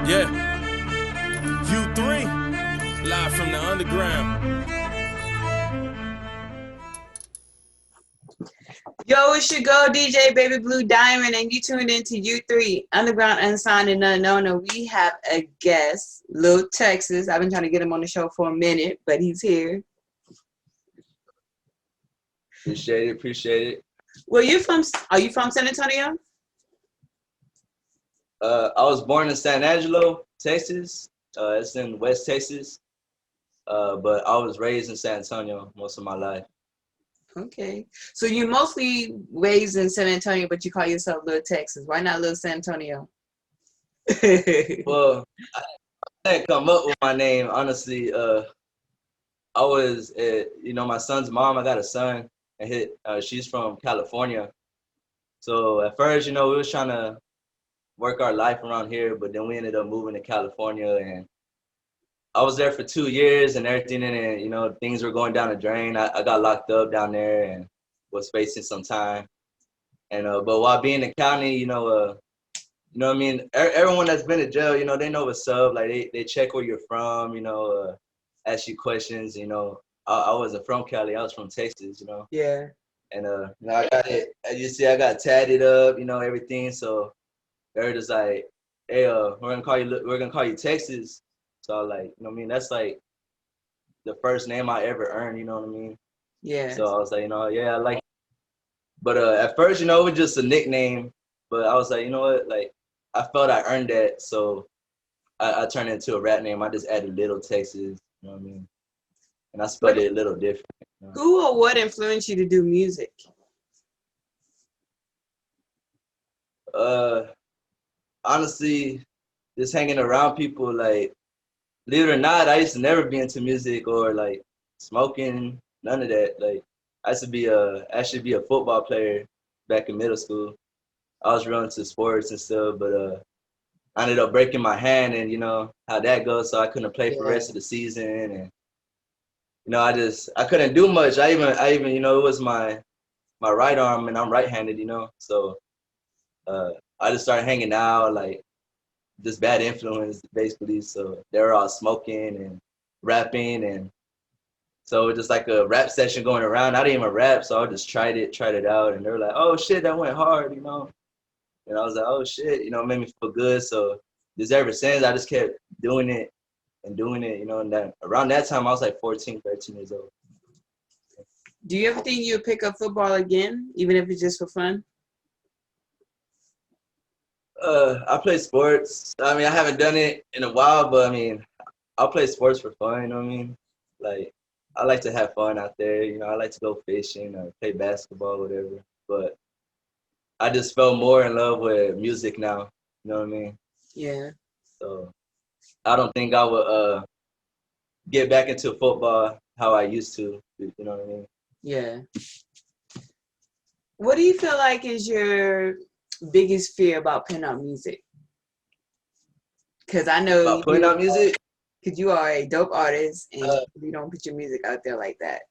Yeah, U3, live from the underground. Yo, it's your girl DJ Baby Blue Diamond, and you tuned into U3 Underground Unsigned and Unknown. And we have a guest, Lil Texaz. I've been trying to get him on the show for a minute, but he's here. Appreciate it. Are you from San Antonio? I was born in San Angelo, Texas. It's in West Texas. But I was raised in San Antonio most of my life. Okay. So you mostly raised in San Antonio, but you call yourself Lil Texaz. Why not Lil San Antonio? Well, I didn't come up with my name, honestly. I was, my son's mom, I got a son, and she's from California. So at first, we was trying to work our life around here, but then we ended up moving to California, and I was there for 2 years and everything, and things were going down the drain. I got locked up down there and was facing some time. And but while being in county, what I mean, everyone that's been to jail, they know what's up. Like they check where you're from, ask you questions. I wasn't from Cali, I was from Texas, Yeah. And I got it. As you see, I got tatted up, everything. So they're just like, hey, we're gonna call you Texas. So like, that's like the first name I ever earned, you know what I mean? Yeah. So I was like, yeah, I like it. But at first, it was just a nickname. But I was like, you know what? Like, I felt I earned that. So I turned it into a rap name. I just added Lil Texas, you know what I mean? And I spelled it a little different. Who or what influenced you to do music? Honestly, just hanging around people, like, believe it or not, I used to never be into music or like smoking, none of that. Like I used to actually be a football player back in middle school. I was real into sports and stuff, but I ended up breaking my hand, and you know how that goes, so I couldn't play for the rest of the season, and I couldn't do much. I even it was my right arm, and I'm right-handed, so I just started hanging out, like just bad influence basically. So they were all smoking and rapping, and so it just like a rap session going around. I didn't even rap, so I just tried it out, and they were like, "Oh shit, that went hard," And I was like, "Oh shit," it made me feel good. So just ever since, I just kept doing it and doing it, And then around that time, I was like 14, 13 years old. Do you ever think you'll pick up football again, even if it's just for fun? I play sports. I mean, I haven't done it in a while, but I mean, I'll play sports for fun. You know what I mean? Like, I like to have fun out there. I like to go fishing or play basketball, whatever. But I just fell more in love with music now. You know what I mean? Yeah. So I don't think I would get back into football how I used to. You know what I mean? Yeah. What do you feel like is your biggest fear about putting out music? Because I know About putting out music? Because you are a dope artist and you don't put your music out there like that.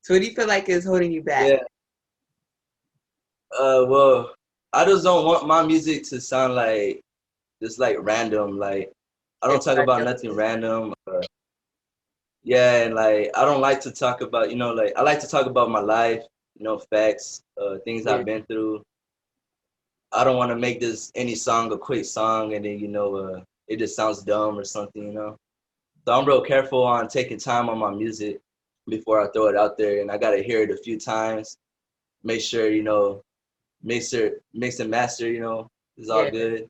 So what do you feel like is holding you back? Yeah. Well, I just don't want my music to sound like just like random. Like I don't talk about nothing random. Yeah, and like I don't like to talk about, like I like to talk about my life, facts, things I've been through. I don't want to make this any song a quick song and then it just sounds dumb or something. So I'm real careful on taking time on my music before I throw it out there, and I gotta hear it a few times, make sure mix and master, is all good.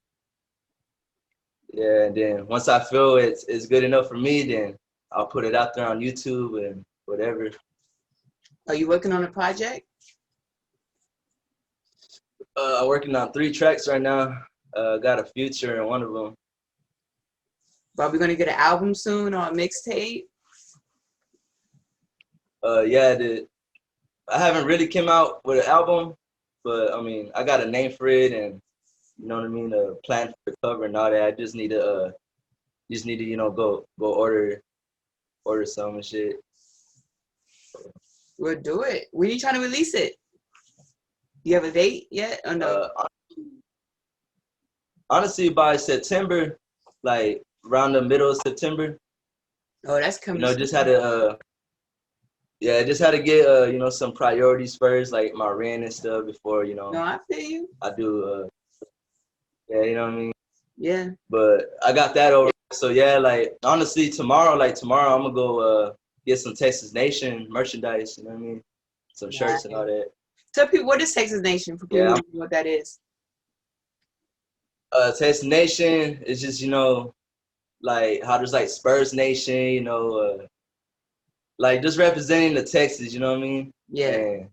Yeah, and then once I feel it's good enough for me, then I'll put it out there on YouTube and whatever. Are you working on a project? I'm working on 3 tracks right now. Got a feature in one of them. Are we gonna get an album soon or a mixtape? Yeah, I haven't really came out with an album, but I mean I got a name for it, and you know what I mean, a plan for the cover and all that. I just need to go order some and shit. We'll do it. When are you trying to release it? Do you have a date yet or no? Honestly, by September, like around the middle of September. Oh, that's You coming know, soon. just had to just had to get you know, some priorities first, like my rent and stuff before, you No, know, I feel you. I do yeah, you know what I mean? Yeah. But I got that over. So yeah, like honestly, tomorrow I'm gonna go get some Texas Nation merchandise. You know what I mean? Some shirts and all Nice. that. Tell people what is Texas Nation for people Yeah, who don't know what that is. Texas Nation is just, you know, like how there's like Spurs Nation. You know, like just representing the Texas. You know what I mean? Yeah. And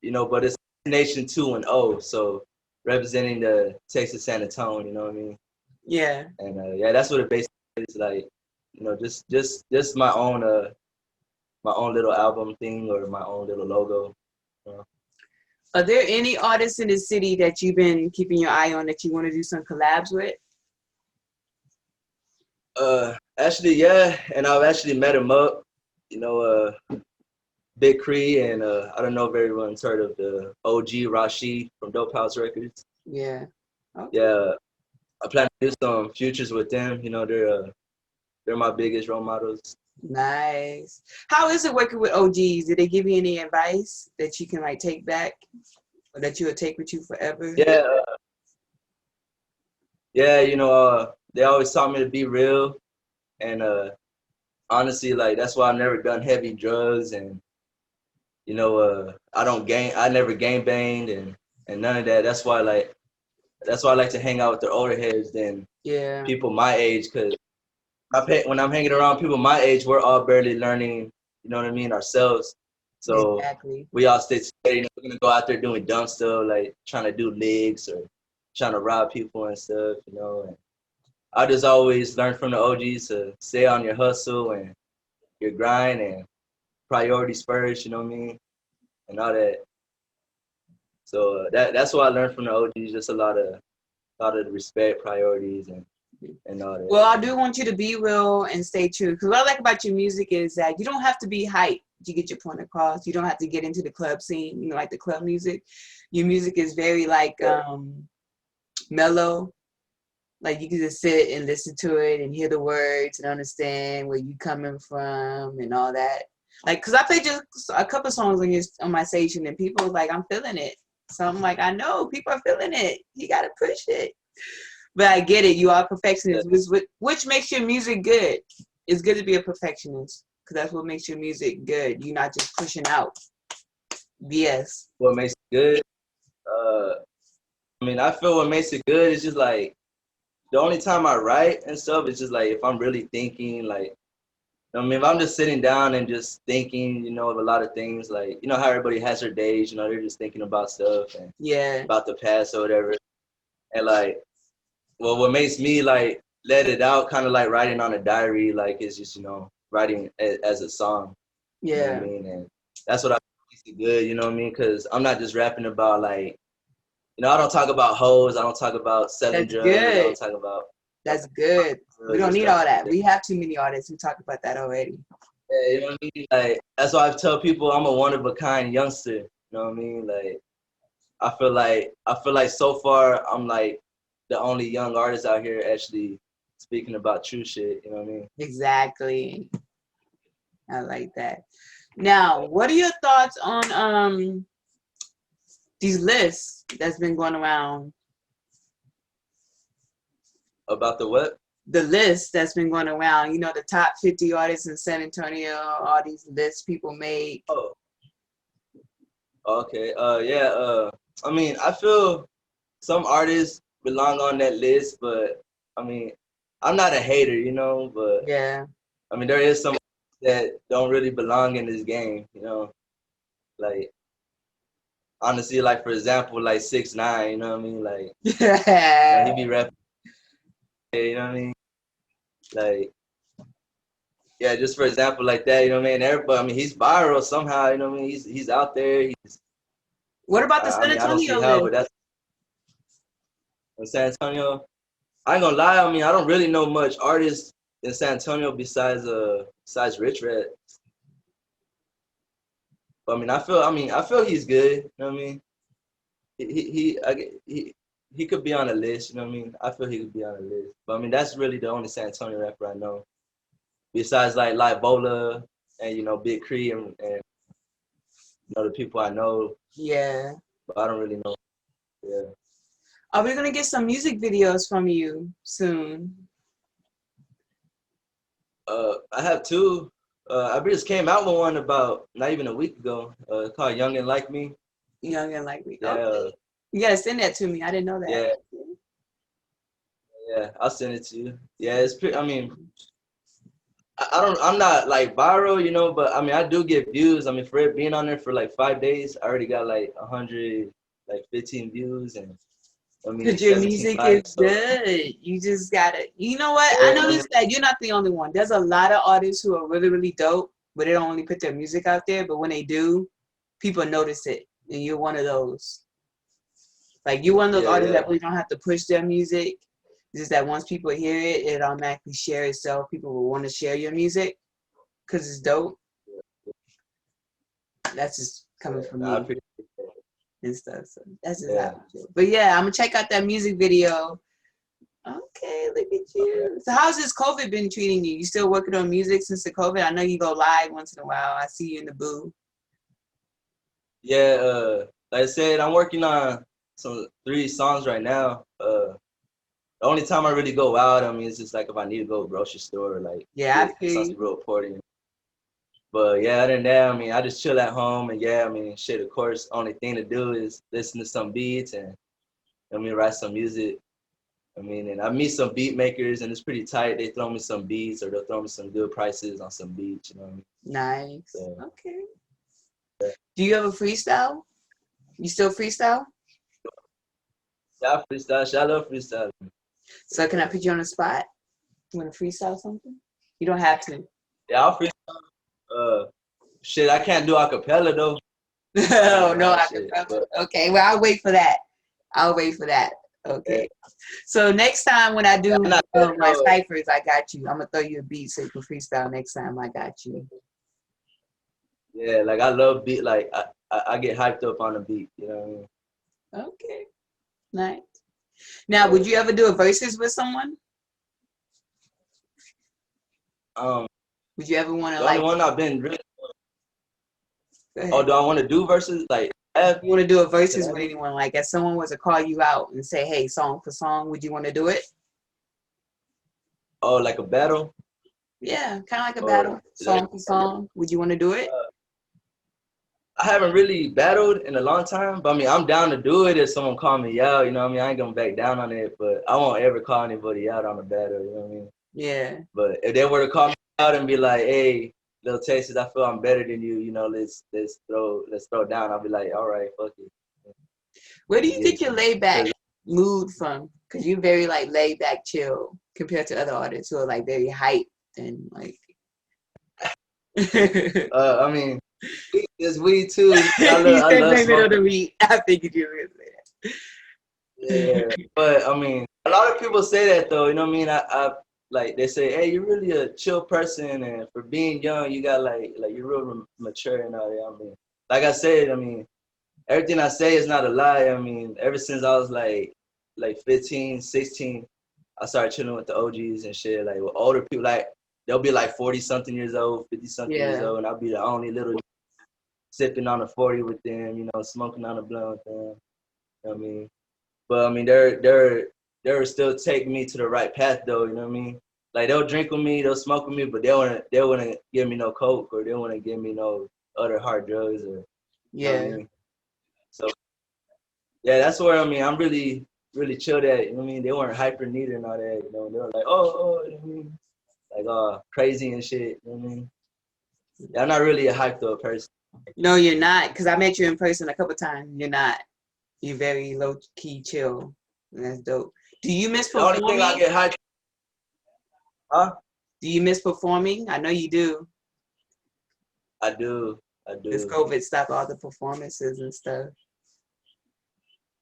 you know, but it's Nation 2-0, so representing the Texas San Antonio. You know what I mean? Yeah. And yeah, that's what it basically is like. You know, just my own little album thing or my own little logo. You know? Are there any artists in the city that you've been keeping your eye on that you want to do some collabs with? Actually, yeah, and I've actually met him up. You know, Big Cree, and I don't know if everyone's heard of the OG Rashid from Dope House Records. Yeah. Okay. Yeah, I plan to do some futures with them. You know, they're my biggest role models. Nice. How is it working with OGs? Did they give you any advice that you can like take back or that you'll take with you forever? Yeah, yeah, you know, they always taught me to be real, and honestly, like that's why I've never done heavy drugs, and you know, I never gang banged and none of that. That's why I like to hang out with the older heads than Yeah. people my age, because when I'm hanging around people my age, we're all barely learning, you know what I mean, ourselves. So Exactly. we all stay together. You know, we're gonna go out there doing dumb stuff like trying to do legs or trying to rob people and stuff, you know. And I just always learn from the OGs to stay on your hustle and your grind and priorities first, you know what I mean, and all that. So that's what I learned from the OGs. Just a lot of respect, priorities, and all that. Well, I do want you to be real and stay true. Because what I like about your music is that you don't have to be hype to get your point across. You don't have to get into the club scene, you know, like the club music. Your music is very like mellow. Like you can just sit and listen to it and hear the words and understand where you coming from and all that. Like, cause I played just a couple songs on my station and people was like, I'm feeling it. So I'm like, I know people are feeling it. You gotta push it. But I get it. You are a perfectionist, which makes your music good. It's good to be a perfectionist because that's what makes your music good. You're not just pushing out BS. What makes it good? I mean, I feel what makes it good is just like the only time I write and stuff is just like if I'm really thinking, like, I mean, if I'm just sitting down and just thinking, you know, of a lot of things, like, you know how everybody has their days, you know, they're just thinking about stuff and Yeah. about the past or whatever. And like, well, what makes me like let it out, kind of like writing on a diary, like it's just, you know, writing as a song. You know what I Yeah. mean? And that's what I think makes it good, you know what I mean? Because I'm not just rapping about like, you know, I don't talk about hoes, I don't talk about selling That's drugs, I good. don't talk about That's good. We drugs don't and need stuff all like that. that. We have too many artists who talk about that already. Yeah, you know what I mean? Like that's why I tell people I'm a one of a kind youngster. You know what I mean? Like I feel like so far I'm like the only young artist out here actually speaking about true shit. You know what I mean? Exactly. I like that. Now, what are your thoughts on these lists that's been going around? About the what? The list that's been going around, you know, the top 50 artists in San Antonio, all these lists people make. Oh, okay. Yeah. I mean, I feel some artists belong on that list, but I mean, I'm not a hater, you know. But Yeah. I mean, there is some that don't really belong in this game, you know. Like honestly, like for example, like 6ix9ine, you know what I mean? Like, you know, he Yeah. be rapping, you know what I mean? Like, yeah, just for example, like that, you know what I mean? Everybody, I mean, he's viral somehow, you know what I mean? He's out there. What about the I San mean, I don't see Antonio how, list? but that's in San Antonio. I ain't gonna lie, I mean, I don't really know much artists in San Antonio besides Rich Red. But I mean, I feel he's good. You know what I mean? He he could be on the list. You know what I mean? I feel he could be on the list. But I mean, that's really the only San Antonio rapper I know. Besides like Bola and Big Cree and the people I know. Yeah. But I don't really know. Yeah. Are we gonna get some music videos from you soon? I have two. I just came out with one about not even a week ago. It's called Young and Like Me. Young and Like Me. Yeah. Okay. You gotta send that to me. I didn't know that. Yeah. Yeah, I'll send it to you. Yeah, it's pretty. I mean, I'm not like viral, but I mean, I do get views. I mean, for it being on there for like 5 days, I already got like 115 views, and I mean, Because your 17 music likes. is good. You just gotta, you know what? I noticed that you're not the only one. There's a lot of artists who are really, really dope, but they don't only put their music out there. But when they do, people notice it. And you're one of those. Like, you're one of those artists that really don't have to push their music. It's just that once people hear it, it automatically shares itself. People will want to share your music because it's dope. That's just coming from me and stuff. So that's just how I feel. But yeah, I'm gonna check out that music video. Okay, look at you. So how's this COVID been treating you? You still working on music since the COVID? I know you go live once in a while. I see you in the booth. Yeah, like I said, I'm working on some 3 songs right now. The only time I really go out, I mean, it's just like if I need to go to the grocery store, like I feel something real important. But yeah, other than that, I mean, I just chill at home, and yeah, I mean, shit. Of course, only thing to do is listen to some beats and write some music. I mean, and I meet some beat makers, and it's pretty tight. They throw me some beats, or they'll throw me some good prices on some beats. You know what I mean? nice. So, Okay. Do you ever freestyle? You still freestyle? yeah, I freestyle. Shit, I love freestyle. So can I put you on the spot? You want to freestyle something? You don't have to. Yeah, I'll freestyle. Shit, I can't do acapella though. No, acapella. Okay, well, I'll wait for that. Okay. So next time when I do my ciphers, I got you. I'm gonna throw you a beat so you can freestyle next time. I got you. Yeah, like I love beat. Like I get hyped up on the beat. You know what I mean? Okay. Nice. Now, would you ever do a versus with someone? Would you ever want to The only one I've been really. Oh, do I want to do versus like? You want to do a versus with anyone? Like, if someone was to call you out and say, "Hey, song for song," would you want to do it? Oh, like a battle? Yeah, kind of like a battle, song for song. Would you want to do it? I haven't really battled in a long time, but I mean, I'm down to do it if someone call me out. You know what I mean? I ain't gonna back down on it, but I won't ever call anybody out on a battle. You know what I mean? Yeah. But if they were to call me out and be like, "Hey, Lil Texaz, I feel I'm better than you. You know, let's throw down," I'll be like, "All right, fuck it." Where do you get your laid back mood from? Because you're very like laid back, chill compared to other artists who are like very hyped and like. I mean, there's weed too. I love smoking. Weed. I figured you were gonna say that. Yeah, but I mean, a lot of people say that though. You know what I mean? I like they say, "Hey, you're really a chill person, and for being young, you got like you're real mature and all that." I mean, like I said, I mean, everything I say is not a lie. I mean, ever since I was like 15, 16, I started chilling with the OGs and shit, like with older people. Like they'll be like 40-something years old, 50-something years old, and I'll be the only little sipping on a 40 with them, you know, smoking on a blunt with them. You know what I mean? But I mean, they're still taking me to the right path though. You know what I mean? Like they'll drink with me, they'll smoke with me, but they wouldn't give me no coke or they wouldn't give me no other hard drugs or. You know what I mean? So yeah, that's where I mean I'm really chilled at. You know what I mean? They weren't hyper neither and all that. You know, they were like, oh, you know what I mean? Like crazy and shit. You know what I mean? Yeah, I'm not really a hyped up person. No, you're not. Because I met you in person a couple times. You're not. You're very low key, chill. And that's dope. Do you miss performing? The only thing I get hyped. Huh? Do you miss performing? I know you do. I do. This COVID stopped all the performances and stuff.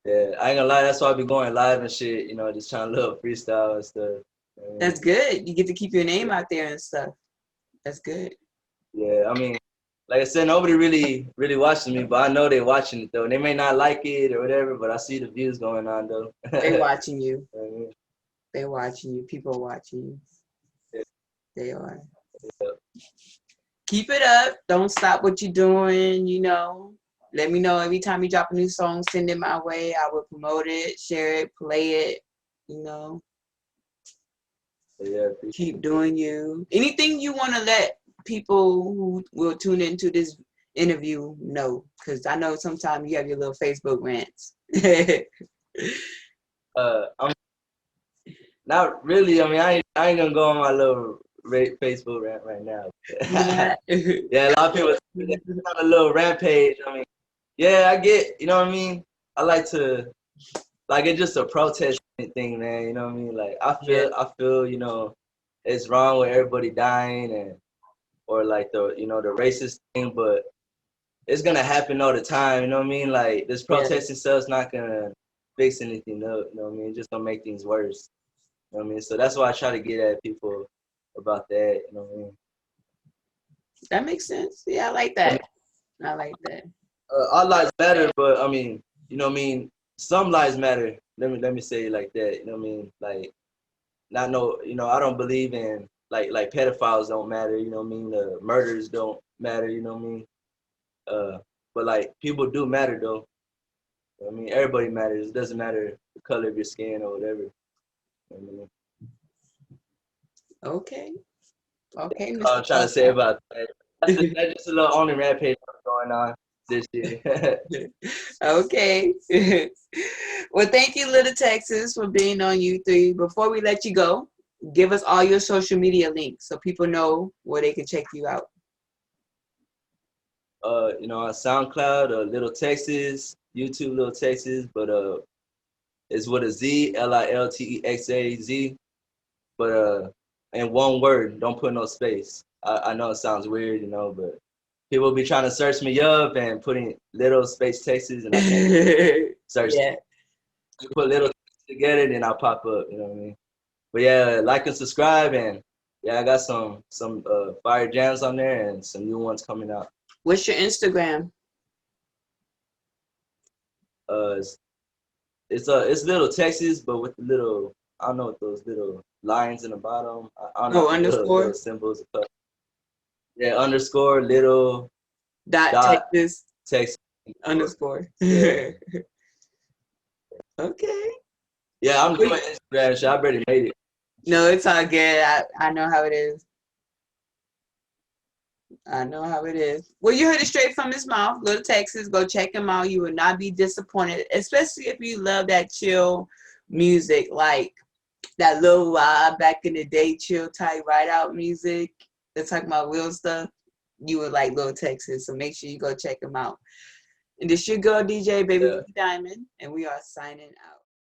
Yeah, I ain't gonna lie. That's why I be going live and shit. You know, just trying to little freestyle and stuff. That's good. You get to keep your name out there and stuff. That's good. Yeah, I mean, like I said, nobody really watching me, but I know they're watching it though. They may not like it or whatever, but I see the views going on though. They watching you. You know what I mean? They watching you. People are watching you. Yeah. They are. Yeah. Keep it up. Don't stop what you're doing, you know. Let me know every time you drop a new song, send it my way. I will promote it, share it, play it, you know. Yeah, Keep doing you. Anything you want to let people who will tune into this interview know? Because I know sometimes you have your little Facebook rants. I'm not really. I mean, I ain't gonna go on my little Facebook rant right now. Yeah. Yeah, a lot of people on a little rampage. I mean, yeah, I get. You know what I mean? I like to like it's just a protest thing, man. You know what I mean? Like I feel, you know, it's wrong with everybody dying and or like the the racist thing, but it's gonna happen all the time. You know what I mean? Like this protesting stuff's not gonna fix anything up. You know what I mean? It's just gonna make things worse. You know what I mean? So that's why I try to get at people about that. You know what I mean? That makes sense. Yeah, I like that. I like that. All lives matter, but I mean, you know what I mean? Some lives matter. Let me say it like that. You know what I mean? Like not no, I don't believe in like pedophiles don't matter. You know what I mean? The murders don't matter. You know what I mean? But like people do matter though. You know what I mean, everybody matters. It doesn't matter the color of your skin or whatever. You know what I mean? Okay. Okay, That's all I'm trying to say about that. That's just a little only rampage going on this year. Okay. Well, thank you, Lil Texaz, for being on U3. Before we let you go, give us all your social media links so people know where they can check you out. On SoundCloud, Lil Texaz, YouTube Lil Texaz, but it's with a Z, Liltexaz, but in one word, don't put no space. I know it sounds weird, but people be trying to search me up and putting little space Texas, and I can't search. Yeah. You put little together, then I'll pop up. You know what I mean? But yeah, like and subscribe, and yeah, I got some fire jams on there and some new ones coming out. What's your Instagram? It's Lil Texaz, but with the little, I don't know what those little lines in the bottom. I don't know Underscore? little symbols. Yeah, underscore little dot Texas Texas underscore. Yeah. Okay. Yeah, I'm doing Instagram. I already made it. No, it's all good. I know how it is. I know how it is. Well, you heard it straight from his mouth. Lil Texaz, go check him out. You will not be disappointed, especially if you love that chill music, like that little back in the day chill type ride out music. They're talking about real stuff. You would like Lil Texaz, so make sure you go check him out. And this your girl DJ Baby Blue Diamond, and we are signing out.